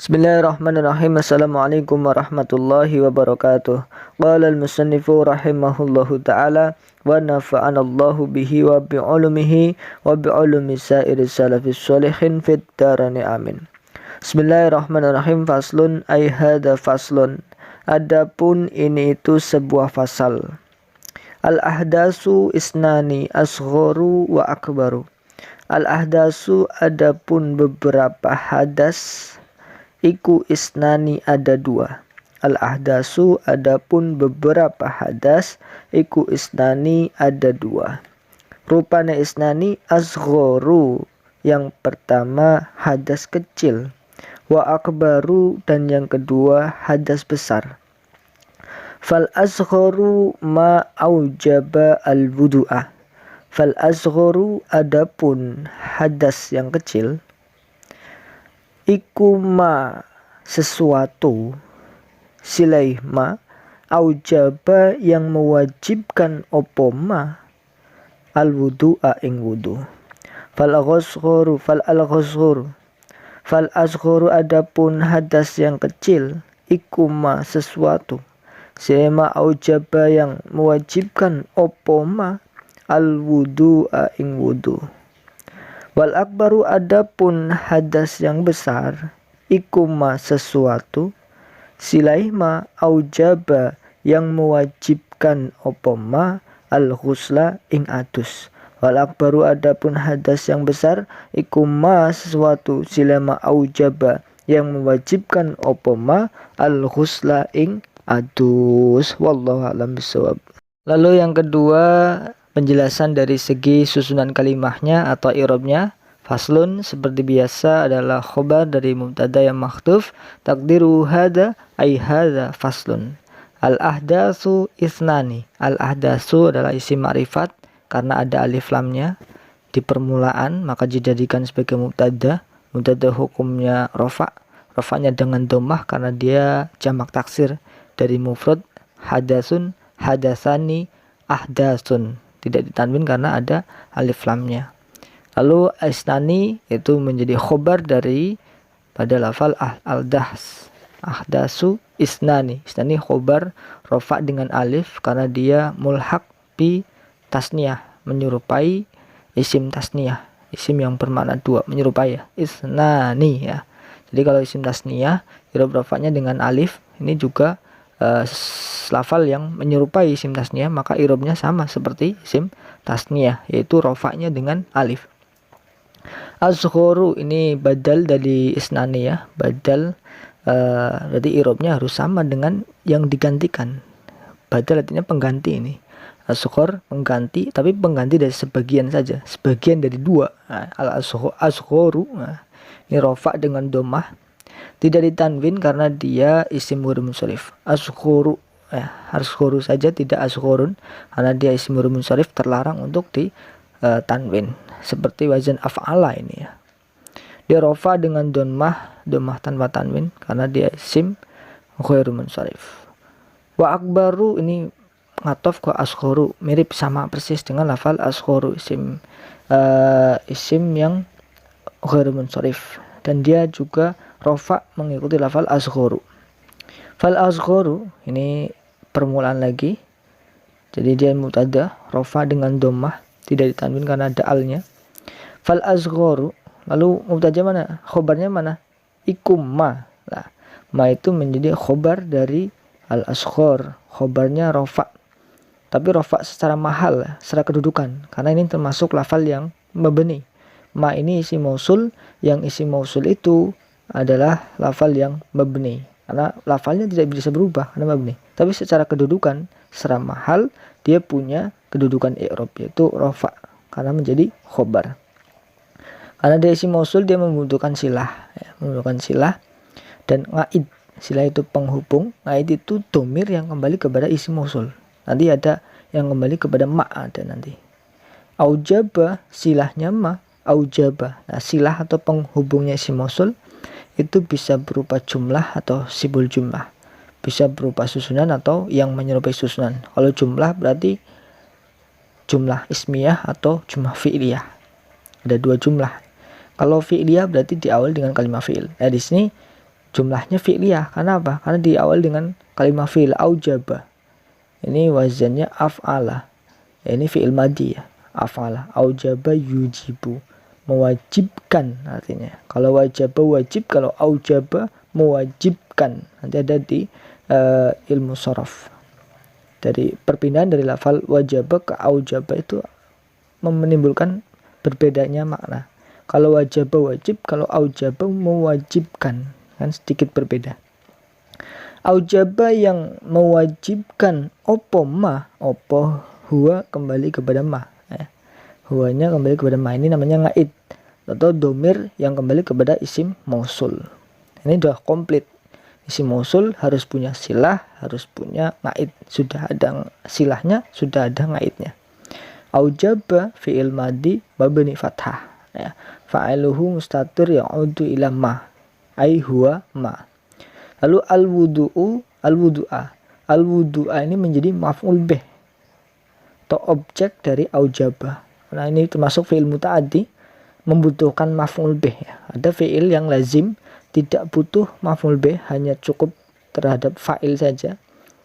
Bismillahirrahmanirrahim. Assalamualaikum warahmatullahi wabarakatuh. Qala al-musannifu rahimahullahu ta'ala wa nafa'anallahu bihi wa bi'ulumihi wa bi'ulumi sairi salafis sholihin fid darani amin. Bismillahirrahmanirrahim. Faslun ay hadha faslun. Adapun ini itu sebuah fasal. Al-ahdasu isnani asgharu wa akbaru. Al-ahdasu adapun beberapa hadas iku isnani ada dua. Al-ahdasu adapun beberapa hadas iku isnani ada dua. Rupanya isnani asghoru, yang pertama hadas kecil, wa akbaru, dan yang kedua hadas besar. Fal asghoru ma aujaba al-wudu'ah. Fal asghoru adapun hadas yang kecil iku ma sesuatu silai ma aujaba yang mewajibkan opo ma al wudu'a ing wudu. Fal asghoru adapun hadas yang kecil iku ma sesuatu silai ma aujaba yang mewajibkan opo ma al wudu'a ing wudu. Wal akbaru adapun hadas yang besar iku ma sesuatu silai ma aujaba yang mewajibkan opo ma al ghusla ing adus. Wal akbaru adapun hadas yang besar iku ma sesuatu silai ma aujaba yang mewajibkan opo ma al ghusla ing adus. Wallahu a'lam bishawab. Lalu yang kedua, penjelasan dari segi susunan kalimahnya atau i'rabnya. Faslun seperti biasa adalah khobar dari mubtada yang mahdhuf, takdiru hada ay hada faslun. Al-ahdatsu isnani. Al-ahdatsu adalah isim ma'rifat karena ada alif lamnya di permulaan, maka dijadikan sebagai mubtada. Mubtada hukumnya rafa. Rafa'nya dengan dhammah karena dia jamak taksir dari mufrad hadasun, hadasani, ahdatsun. Tidak ditanwin karena ada alif lamnya. Lalu isnani itu menjadi khobar dari pada lafal al-dahs. Ahdasu isnani. Isnani khobar rofa dengan alif karena dia mulhaq bi tasniyah, menyerupai isim tasniyah, isim yang bermakna dua, menyerupai ya. Isnani ya. Jadi kalau isim tasniyah i'rab rafa'nya dengan alif, ini juga lafal yang menyerupai isim tasniyah, maka i'rabnya sama seperti isim tasniyah, yaitu rafa'nya dengan alif. Asghoru ini badal dari isnani ya, badal, berarti i'rabnya harus sama dengan yang digantikan. Badal artinya pengganti ini. Asghor pengganti, tapi pengganti dari sebagian saja, sebagian dari dua. Al-asghoru, ini rafa dengan dhammah, tidak ditanwin karena dia isim murud munsharif. Asghuru, asghuru saja, tidak asghurun karena dia isim murud munsharif, terlarang untuk ditanwin. Seperti wazan af'ala ini ya. Dia rafa dengan dhammah tanpa tanwin karena dia isim ghairu munsharif. Wa akbaru ini ngatof ke asghuru, mirip sama persis dengan lafal asghuru, isim yang ghairu munsharif, dan dia juga rafa mengikuti lafal asghuru. Fal asghuru ini permulaan lagi, jadi dia mubtada rafa dengan dhammah, tidak ditanwin karena ada alnya. Fal asghoru, lalu mubtada mana? Khobarnya mana? Ikum ma. Nah, ma itu menjadi khobar dari al asghor, khobarnya rafa, tapi rafa secara mahal, secara kedudukan, karena ini termasuk lafal yang mabni. Ma ini isim mausul, yang isim mausul itu adalah lafal yang mabni, karena lafalnya tidak bisa berubah karena mabni, tapi secara kedudukan, secara mahal, dia punya kedudukan i'rab yaitu rafa karena menjadi khobar. Karena dia isim mausul, dia membutuhkan silah, dan ngaid. Silah itu penghubung, ngaid itu domir yang kembali kepada isim mausul. Nanti ada yang kembali kepada ma, ada nanti. Aujaba, silahnya ma, aujaba. Nah, silah atau penghubungnya isim mausul itu bisa berupa jumlah atau sibul jumlah, bisa berupa susunan atau yang menyerupai susunan. Kalau jumlah berarti jumlah ismiyah atau jumlah fi'liyah. Ada dua jumlah. Kalau fi'liyah berarti diawali dengan kalimat fi'il. Nah, di sini jumlahnya fi'liyah. Karena apa? Karena diawali dengan kalimat fi'il aujaba. Ini wazannya af'ala. Ini fi'il madi ya. Af'ala, aujaba yujibu, mewajibkan artinya. Kalau wajaba wajib, kalau aujaba mewajibkan. Nanti ada di ilmu sorof. Dari perpindahan dari lafal wajaba ke aujaba itu menimbulkan berbedanya makna. Kalau wajaba wajib, kalau aujaba mewajibkan, kan sedikit berbeda. Aujaba yang mewajibkan opo ma, opo huwa kembali kepada ma. Huwanya kembali kepada ma, ini namanya ngaid atau domir yang kembali kepada isim mausul. Ini sudah komplit. Isim mausul harus punya silah, harus punya ngaid. Sudah ada silahnya, sudah ada ngaidnya. Aujaba fi'il madi mabni fathah. Ya. Fa'iluhu mustatir ya'udu ila ma, ai huwa ma. Lalu al-wudu'a ini menjadi maf'ul bih atau objek dari aujaba. Nah, ini termasuk fi'il muta'addi, membutuhkan maf'ul bih ya. Ada fi'il yang lazim tidak butuh maf'ul bih, hanya cukup terhadap fa'il saja.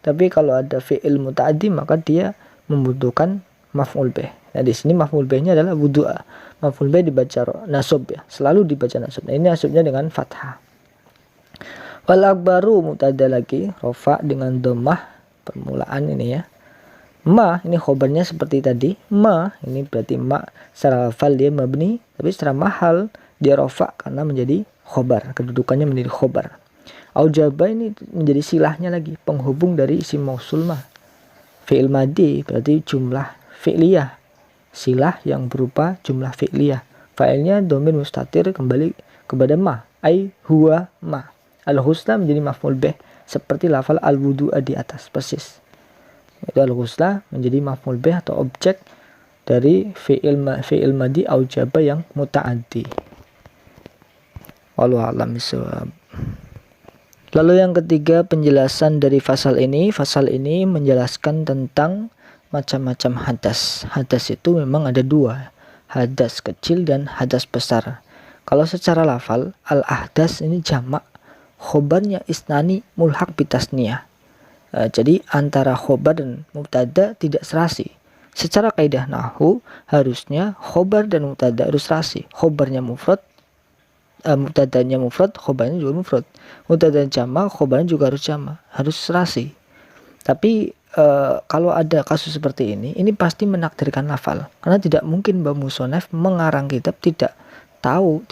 Tapi kalau ada fi'il muta'addi maka dia membutuhkan maf'ul bih. Nah, di sini maf'ul bihnya adalah wudu'a. Maf'ul bih dibaca nasab ya, selalu dibaca nasab. Nah, ini nasabnya dengan fathah. Wal akbaru mutada lagi, rofa dengan dhammah permulaan ini ya. Ma ini khobarnya seperti tadi. Ma ini berarti ma secara lafal dia mabni, tapi secara mahal dia rofa karena menjadi khobar, kedudukannya menjadi khobar. Aujaba ini menjadi silahnya lagi, penghubung dari isim mausul ma. Fi'il madi berarti jumlah fi'liyah, silah yang berupa jumlah fi'liyah. Fa'ilnya domir mustatir kembali kepada ma, ai huwa ma. Al-ghusla menjadi maf'ul bih seperti lafal al-wudu'a di atas persis. Itu al-ghusla menjadi maf'ul bih atau objek dari fi'il madi aujaba yang muta'addi. Wallahu a'lam bishawab. Lalu yang ketiga, penjelasan dari fasal ini. Fasal ini menjelaskan tentang macam-macam hadas. Hadas itu memang ada dua, hadas kecil dan hadas besar. Kalau secara lafal, al-ahdas ini jamak, khobarnya isnani mulhaq bitasniyah. Jadi antara khobar dan mubtada tidak serasi. Secara kaidah nahwu harusnya khobar dan mubtada harus serasi. Khobarnya mufrad, mubtadanya mufrad, khobarnya juga mufrad. Mubtada jamak, khobarnya juga harus jamak, harus serasi. Tapi kalau ada kasus seperti ini pasti menakdirkan lafal. Karena tidak mungkin Mbah Musonef mengarang kitab tidak tahu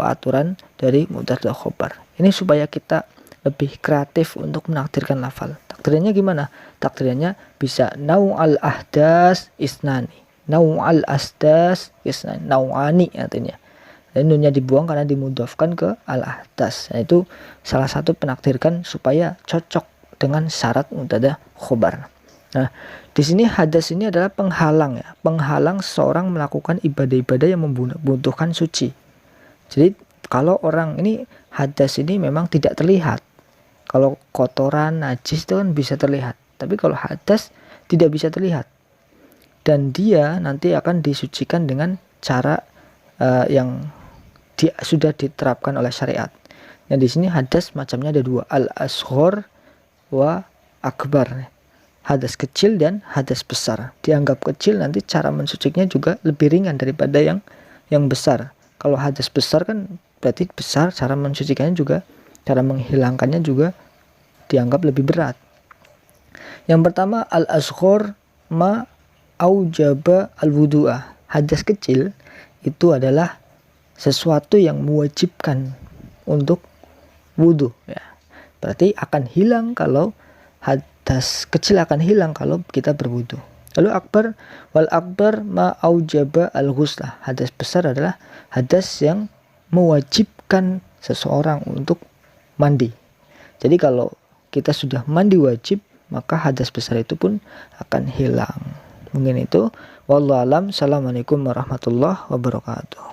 aturan dari mubtada khobar. Ini supaya kita lebih kreatif untuk menakdirkan lafal. Takdirnya gimana? Takdirnya bisa nau'al ahdas isnani, nau'al asdas isnani, nau'ani artinya. Dan nunnya dibuang karena dimudhafkan ke al-ahdas. Nah, itu salah satu penakdirkan supaya cocok dengan syarat mubtada khobar. Nah, di sini hadas ini adalah penghalang ya, penghalang seseorang melakukan ibadah-ibadah yang membutuhkan suci. Jadi kalau orang ini hadas ini memang tidak terlihat. Kalau kotoran, najis itu kan bisa terlihat. Tapi kalau hadas tidak bisa terlihat. Dan dia nanti akan disucikan dengan cara yang sudah diterapkan oleh syariat. Yang di sini hadas macamnya ada dua, al-asghar wa akbar. Hadas kecil dan hadas besar. Dianggap kecil, nanti cara mensucinya juga lebih ringan daripada yang besar. Kalau hadas besar kan berarti besar, cara mensucikannya juga, cara menghilangkannya juga dianggap lebih berat. Yang pertama al-asghar ma aujaba al-wudu'a. Hadas kecil itu adalah sesuatu yang mewajibkan untuk wudu ya. Berarti akan hilang kalau hadas kecil akan hilang kalau kita berwudu. Lalu akbar, wal akbar ma aujaba al-ghuslah. Hadas besar adalah hadas yang mewajibkan seseorang untuk mandi. Jadi kalau kita sudah mandi wajib, maka hadas besar itu pun akan hilang. Mungkin itu. Wallahu alam. Assalamualaikum warahmatullahi wabarakatuh.